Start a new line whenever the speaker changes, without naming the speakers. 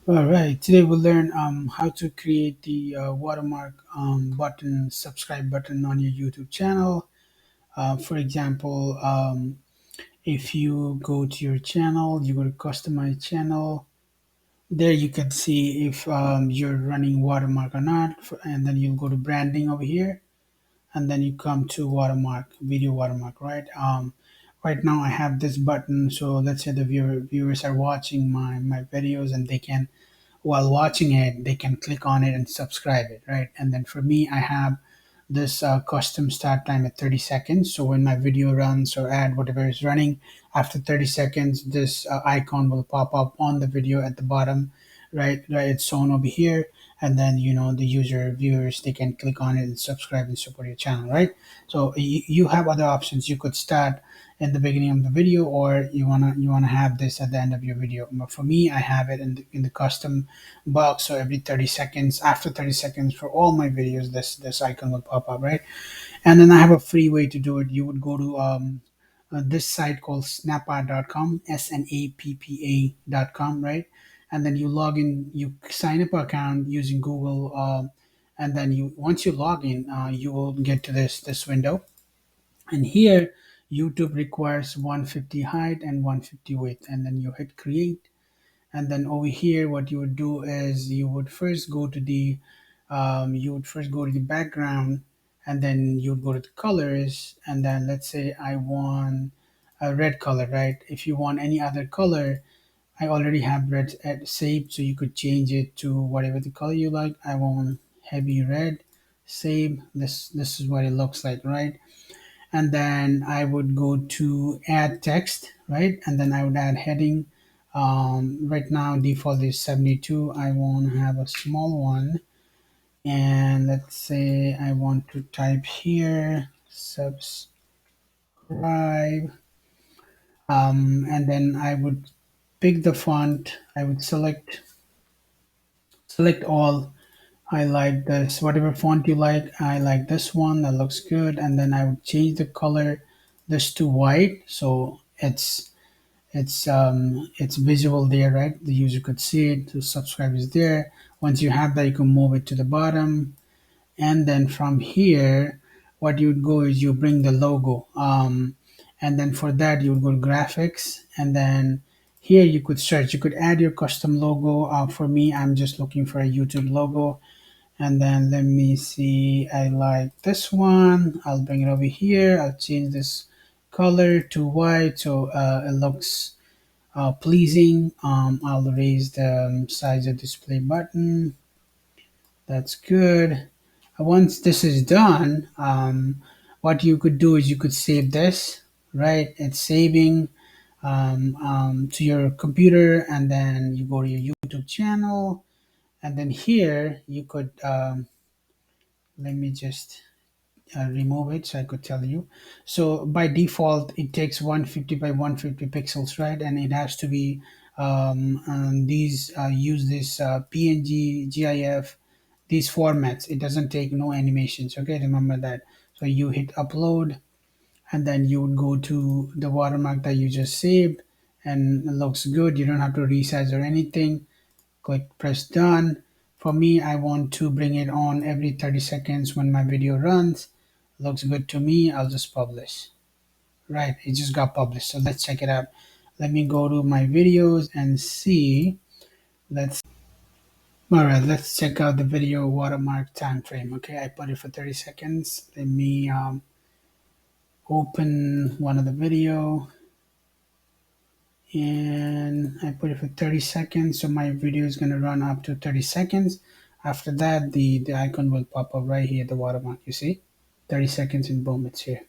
All right, today we'll learn how to create the watermark button, subscribe button on your YouTube channel. For example, if you go to your channel, you go to customize channel. There you can see if you're running watermark or not, and then you'll go to branding over here, and then you come to watermark, video watermark, right? Right now I have this button, so let's say the viewers are watching my videos, and they can, while watching it, they can click on it and subscribe it, right? And then for me, I have this custom start time at 30 seconds. So when my video runs or ad, whatever is running, after 30 seconds, this icon will pop up on the video at the bottom, right? Right, it's shown over here. And then, the user viewers, they can click on it and subscribe and support your channel, right? So you have other options. You could start in the beginning of the video, or you wanna have this at the end of your video. But for me, I have it in the custom box. So every 30 seconds, after 30 seconds, for all my videos, this icon will pop up, right? And then I have a free way to do it. You would go to this site called snappa.com, snappa.com, right? And then you log in, you sign up an account using Google, and then you once you log in, you will get to this window. And here, YouTube requires 150 height and 150 width, and then you hit create. And then over here, what you would do is you would first go to the background, and then you would go to the colors, and then let's say I want a red color, right? If you want any other color, I already have red saved, so you could change it to whatever the color you like. I want heavy red. Save. This is what it looks like, right? And then I would go to add text, right? And then I would add heading. Right now default is 72. I want to have a small one, and let's say I want to type here subscribe, and then I would pick the font. I would select all. I like this, whatever font you like. I like this one, that looks good. And then I would change the color this to white, so it's visual there, right? The user could see it. The subscribe is there. Once you have that, you can move it to the bottom, and then from here, what you would go is you bring the logo, and then for that you would go to graphics, and then here you could search. You could add your custom logo. For me, I'm just looking for a YouTube logo, and then let me see. I like this one. I'll bring it over here. I'll change this color to white, so it looks pleasing. I'll raise the size of display button. That's good. Once this is done, what you could do is you could save this, right? It's saving to your computer, and then you go to your YouTube channel, and then here you could, let me just remove it so I could tell you. So by default, it takes 150 by 150 pixels, right? And it has to be use this PNG, GIF, these formats. It doesn't take no animations. Okay, remember that. So you hit upload, and then you would go to the watermark that you just saved, and it looks good. You don't have to resize or anything. Click press done. For me, I want to bring it on every 30 seconds when my video runs. Looks good to me. I'll just publish. Right, it just got published. So let's check it out. Let me go to my videos and see. Let's All right, let's check out the video watermark time frame. Okay, I put it for 30 seconds. Let me open one of the video, and I put it for 30 seconds. So my video is going to run up to 30 seconds. After that, the icon will pop up right here, the watermark. You see, 30 seconds, and boom, it's here.